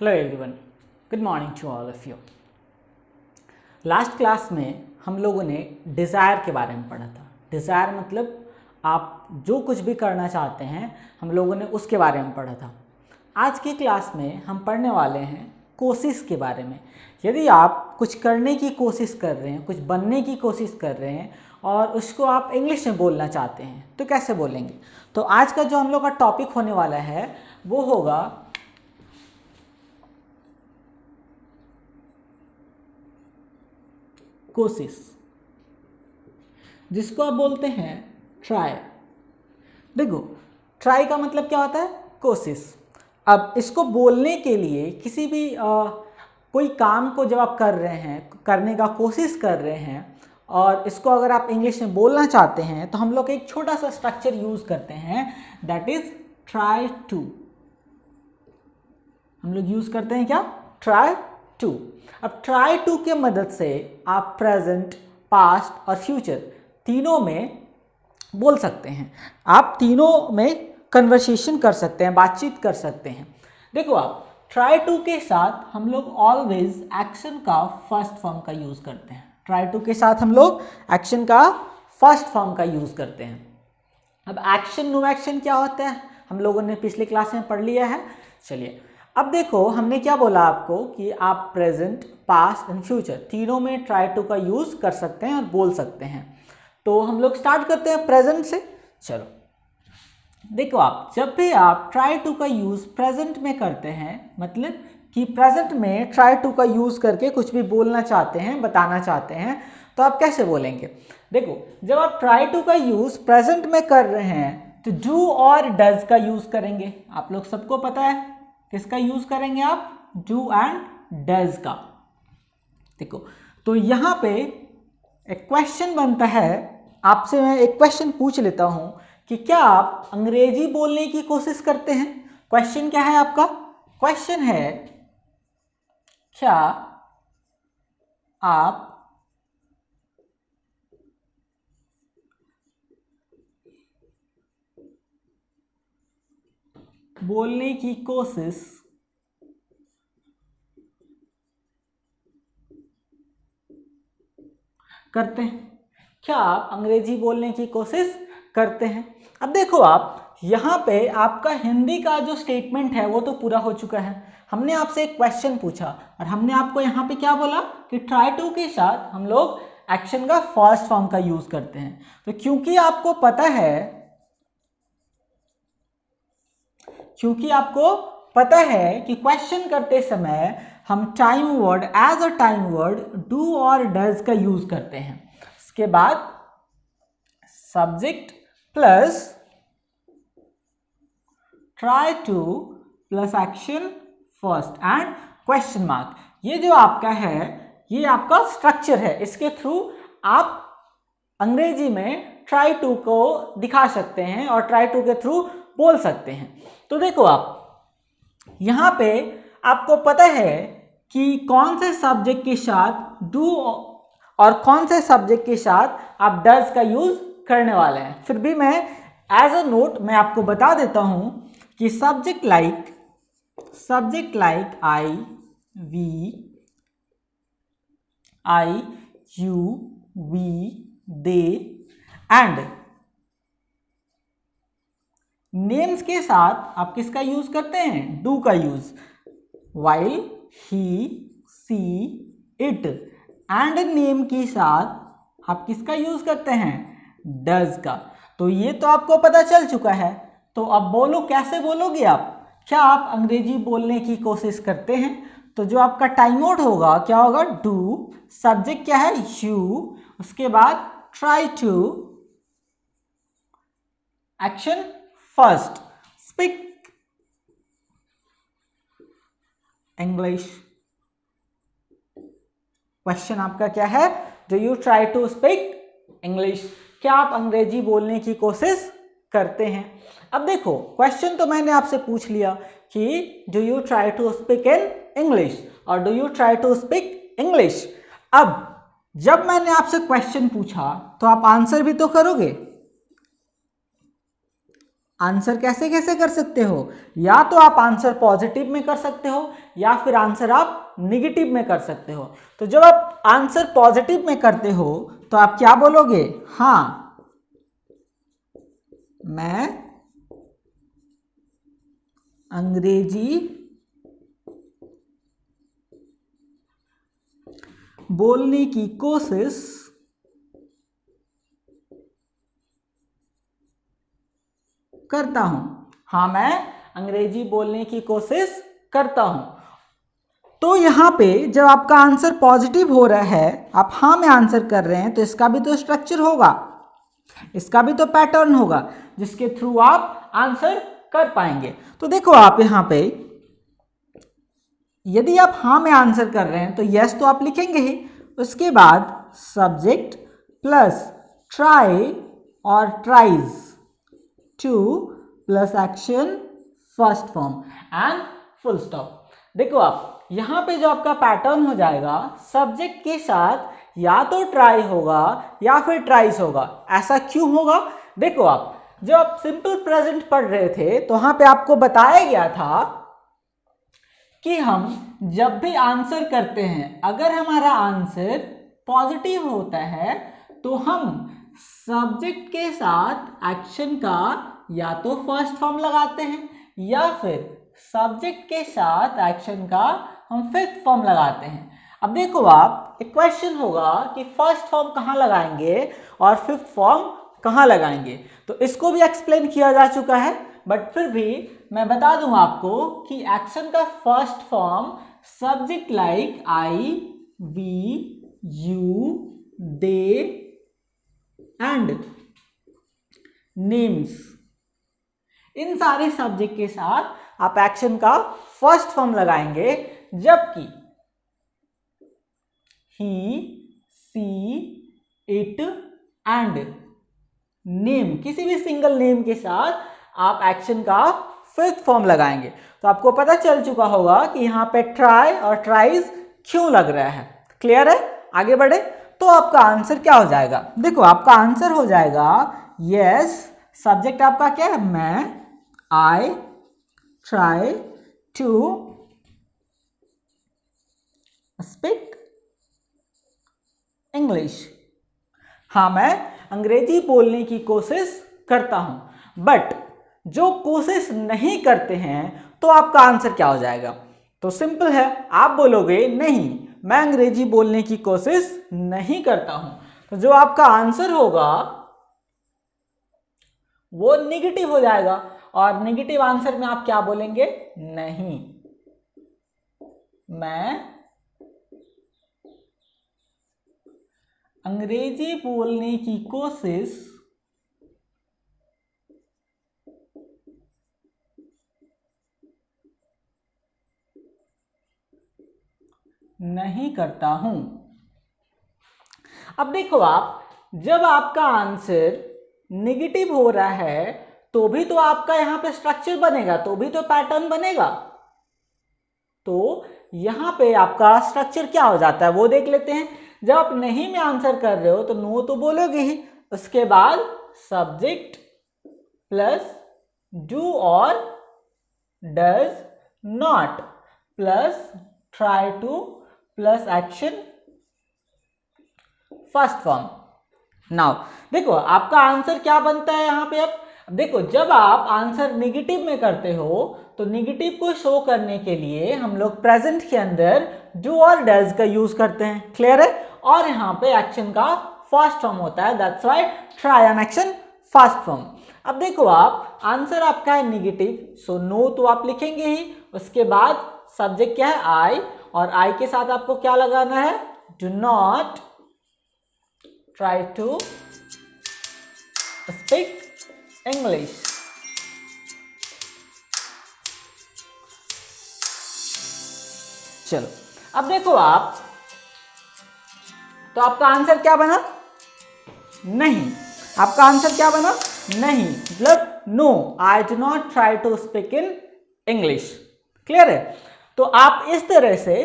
Hello everyone, good morning to all of you. Last class में हम लोगों ने डिज़ायर के बारे में पढ़ा था। डिज़ायर मतलब आप जो कुछ भी करना चाहते हैं, हम लोगों ने उसके बारे में पढ़ा था। आज की क्लास में हम पढ़ने वाले हैं कोशिश के बारे में। यदि आप कुछ करने की कोशिश कर रहे हैं, कुछ बनने की कोशिश कर रहे हैं और उसको आप इंग्लिश में बोलना चाहते हैं तो कैसे बोलेंगे। तो आज का जो हम लोग का टॉपिक होने वाला है वो होगा कोशिश, जिसको आप बोलते हैं ट्राई। देखो, ट्राई का मतलब क्या होता है? कोशिश। अब इसको बोलने के लिए किसी भी कोई काम को जब आप कर रहे हैं, करने का कोशिश कर रहे हैं और इसको अगर आप इंग्लिश में बोलना चाहते हैं तो हम लोग एक छोटा सा स्ट्रक्चर यूज करते हैं, दैट इज ट्राई टू। हम लोग यूज करते हैं क्या? Try to. अब ट्राई टू के मदद से आप प्रेजेंट, पास्ट और फ्यूचर तीनों में बोल सकते हैं। आप तीनों में कन्वर्सेशन कर सकते हैं, बातचीत कर सकते हैं। देखो, आप ट्राई टू के साथ हम लोग ऑलवेज एक्शन का फर्स्ट फॉर्म का यूज करते हैं। ट्राई टू के साथ हम लोग एक्शन का फर्स्ट फॉर्म का यूज करते हैं। अब एक्शन नो एक्शन क्या होता है हम लोगों ने पिछले क्लास में पढ़ लिया है। चलिए, अब देखो, हमने क्या बोला आपको कि आप प्रेजेंट, पास्ट एंड फ्यूचर तीनों में ट्राई टू का यूज कर सकते हैं और बोल सकते हैं। तो हम लोग स्टार्ट करते हैं प्रेजेंट से। चलो, देखो, आप जब भी आप ट्राई टू का यूज प्रेजेंट में करते हैं, मतलब कि प्रेजेंट में ट्राई टू का यूज करके कुछ भी बोलना चाहते हैं, बताना चाहते हैं, तो आप कैसे बोलेंगे? देखो, जब आप ट्राई टू का यूज प्रेजेंट में कर रहे हैं तो डू और डज का यूज करेंगे। आप लोग सबको पता है किसका यूज करेंगे आप? डू एंड डज का। देखो, तो यहां पे एक क्वेश्चन बनता है, आपसे मैं एक क्वेश्चन पूछ लेता हूं कि क्या आप अंग्रेजी बोलने की कोशिश करते हैं? क्वेश्चन क्या है आपका? क्वेश्चन है, क्या आप बोलने की कोशिश करते हैं? क्या आप अंग्रेजी बोलने की कोशिश करते हैं? अब देखो, आप यहाँ पे आपका हिंदी का जो स्टेटमेंट है वो तो पूरा हो चुका है। हमने आपसे एक क्वेश्चन पूछा और हमने आपको यहाँ पे क्या बोला कि ट्राई टू के साथ हम लोग एक्शन का फर्स्ट फॉर्म का यूज करते हैं। तो क्योंकि आपको पता है कि क्वेश्चन करते समय हम time word, as a time word do और डज का यूज करते हैं। इसके बाद subject plus try to plus action first and question mark. ये जो आपका है, ये आपका स्ट्रक्चर है। इसके थ्रू आप अंग्रेजी में ट्राई टू को दिखा सकते हैं और ट्राई टू के थ्रू बोल सकते हैं। तो देखो, आप यहां पे आपको पता है कि कौन से सब्जेक्ट के साथ डू और कौन से सब्जेक्ट के साथ आप डज का यूज करने वाले हैं। फिर भी मैं एज अ नोट मैं आपको बता देता हूं कि subject like I, you, we, they and names के साथ आप किसका यूज करते हैं? डू का use. While, he, she, it and name के साथ आप किसका यूज करते हैं? डज का। तो ये तो आपको पता चल चुका है। तो अब बोलो, कैसे बोलोगे आप? क्या आप अंग्रेजी बोलने की कोशिश करते हैं? तो जो आपका टाइम आउट होगा क्या होगा? डू, सब्जेक्ट क्या है? यू, उसके बाद try to, action first, speak English. Question आपका क्या है? Do you try to speak English? क्या आप अंग्रेजी बोलने की कोशिश करते हैं? अब देखो, क्वेश्चन तो मैंने आपसे पूछ लिया कि do you try to speak in English और do you try to speak English. अब जब मैंने आपसे क्वेश्चन पूछा तो आप आंसर भी तो करोगे। आंसर कैसे कैसे कर सकते हो, या तो आप आंसर पॉजिटिव में कर सकते हो या फिर आंसर आप निगेटिव में कर सकते हो। तो जब आप आंसर पॉजिटिव में करते हो तो आप क्या बोलोगे, हाँ मैं अंग्रेजी बोलने की कोशिश करता हूं। हाँ मैं अंग्रेजी बोलने की कोशिश करता हूं। तो यहां पे जब आपका आंसर पॉजिटिव हो रहा है, आप हाँ में आंसर कर रहे हैं, तो इसका भी तो स्ट्रक्चर होगा, इसका भी तो पैटर्न होगा जिसके थ्रू आप आंसर कर पाएंगे। तो देखो आप यहां पे यदि आप हाँ में आंसर कर रहे हैं तो यस तो आप लिखेंगे ही, उसके बाद सब्जेक्ट प्लस ट्राई और tries to plus action first form and full stop. देखो आप यहां पे जो आपका पैटर्न हो जाएगा, सब्जेक्ट के साथ या तो ट्राई होगा या फिर ट्राइज होगा। ऐसा क्यों होगा, देखो आप जब आप सिंपल प्रेजेंट पढ़ रहे थे तो वहां पे आपको बताया गया था कि हम जब भी आंसर करते हैं, अगर हमारा आंसर पॉजिटिव होता है तो हम सब्जेक्ट के साथ एक्शन का या तो फर्स्ट फॉर्म लगाते हैं या फिर सब्जेक्ट के साथ एक्शन का हम फिफ्थ फॉर्म लगाते हैं। अब देखो आप एक क्वेश्चन होगा कि फर्स्ट फॉर्म कहाँ लगाएंगे और फिफ्थ फॉर्म कहाँ लगाएंगे, तो इसको भी एक्सप्लेन किया जा चुका है, बट फिर भी मैं बता दूं आपको कि एक्शन का first form subject like I, we, you, they and names, इन सारे सब्जेक्ट के साथ आप एक्शन का फर्स्ट फॉर्म लगाएंगे, जबकि ही, सी, इट एंड नेम, किसी भी सिंगल नेम के साथ आप एक्शन का फिफ्थ फॉर्म लगाएंगे। तो आपको पता चल चुका होगा कि यहाँ पे ट्राई और ट्राइज क्यों लग रहा है। क्लियर है, आगे बढ़े। तो आपका आंसर क्या हो जाएगा, देखो आपका आंसर हो जाएगा यस, सब्जेक्ट आपका क्या है, मैं, I try to speak English. हाँ मैं अंग्रेजी बोलने की कोशिश करता हूं। बट जो कोशिश नहीं करते हैं तो आपका आंसर क्या हो जाएगा, तो सिंपल है, आप बोलोगे नहीं मैं अंग्रेजी बोलने की कोशिश नहीं करता हूं। तो जो आपका आंसर होगा वो निगेटिव हो जाएगा, और निगेटिव आंसर में आप क्या बोलेंगे, नहीं मैं अंग्रेजी बोलने की कोशिश नहीं करता हूं। अब देखो आप जब आपका आंसर निगेटिव हो रहा है तो भी तो आपका यहां पे स्ट्रक्चर बनेगा, तो भी तो पैटर्न बनेगा। तो यहां पे आपका स्ट्रक्चर क्या हो जाता है वो देख लेते हैं। जब आप नहीं में आंसर कर रहे हो तो नो तो बोलोगे ही, उसके बाद सब्जेक्ट प्लस डू और does not plus try to plus action first form. Now देखो आपका आंसर क्या बनता है यहां पे। अब देखो जब आप आंसर निगेटिव में करते हो तो निगेटिव को शो करने के लिए हम लोग प्रेजेंट के अंदर डू और डज का यूज करते हैं। क्लियर है, और यहाँ पे एक्शन का फर्स्ट फॉर्म होता है, that's why try an action first form. अब देखो आप आंसर आपका है निगेटिव, सो नो तो आप लिखेंगे ही, उसके बाद सब्जेक्ट क्या है, आई, और आई के साथ आपको क्या लगाना है, do not try to speak English. चलो अब देखो आप, तो आपका आंसर क्या बना, नहीं, आपका आंसर क्या बना, नहीं, मतलब no, I do not try to speak in English. Clear है, तो आप इस तरह से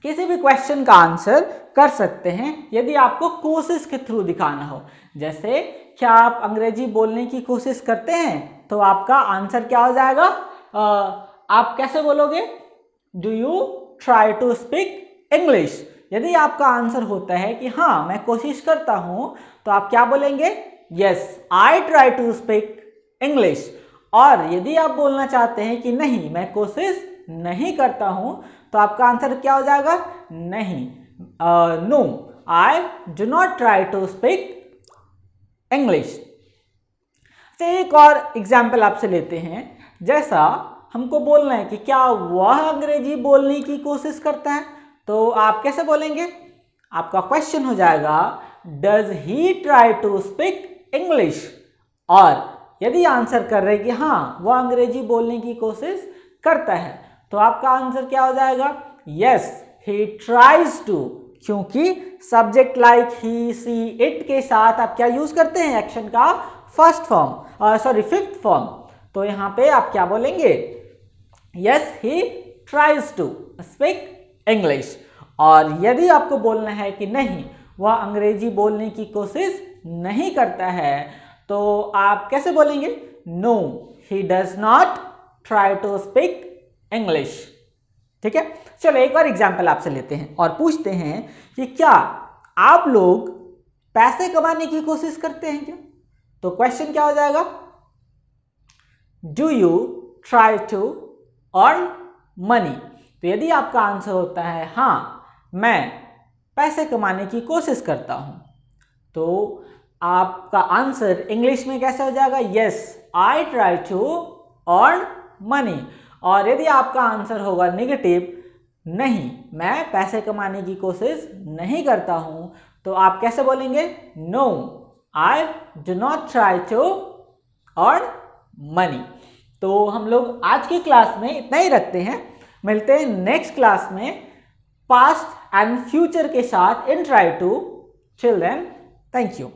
किसी भी क्वेश्चन का आंसर कर सकते हैं यदि आपको कोशिश के थ्रू दिखाना हो। जैसे क्या आप अंग्रेजी बोलने की कोशिश करते हैं तो आपका आंसर क्या हो जाएगा, आप कैसे बोलोगे, do you try to speak English. यदि आपका आंसर होता है कि हाँ मैं कोशिश करता हूँ तो आप क्या बोलेंगे, yes I try to speak English. और यदि आप बोलना चाहते हैं कि नहीं मैं कोशिश नहीं करता हूं तो आपका आंसर क्या हो जाएगा, नहीं, no I do not try to speak English. एक और एग्जाम्पल आपसे लेते हैं। जैसा हमको बोलना है कि क्या वह अंग्रेजी बोलने की कोशिश करता है, तो आप कैसे बोलेंगे, आपका क्वेश्चन हो जाएगा does he try to speak English. और यदि आंसर कर रहे हैं कि हाँ वह अंग्रेजी बोलने की कोशिश करता है तो आपका आंसर क्या हो जाएगा, यस ही ट्राइज टू। क्योंकि subject like he she it के साथ आप क्या यूज करते हैं, एक्शन का फर्स्ट फॉर्म, फिफ्थ फॉर्म। तो यहाँ पे आप क्या बोलेंगे, yes he tries to speak English. और यदि आपको बोलना है कि नहीं वह अंग्रेजी बोलने की कोशिश नहीं करता है तो आप कैसे बोलेंगे, no he does not try to speak English. ठीक है, चलो एक और एग्जाम्पल आपसे लेते हैं और पूछते हैं कि क्या आप लोग पैसे कमाने की कोशिश करते हैं क्या। तो क्वेश्चन क्या हो जाएगा, do you try to earn money. तो यदि आपका आंसर होता है हाँ मैं पैसे कमाने की कोशिश करता हूं तो आपका आंसर इंग्लिश में कैसे हो जाएगा, yes I try to earn money. और यदि आपका आंसर होगा नेगेटिव, नहीं मैं पैसे कमाने की कोशिश नहीं करता हूं, तो आप कैसे बोलेंगे, no I do not try to earn money. तो हम लोग आज की क्लास में इतना ही रखते हैं, मिलते हैं नेक्स्ट क्लास में पास्ट एंड फ्यूचर के साथ इन try to. Till then thank you.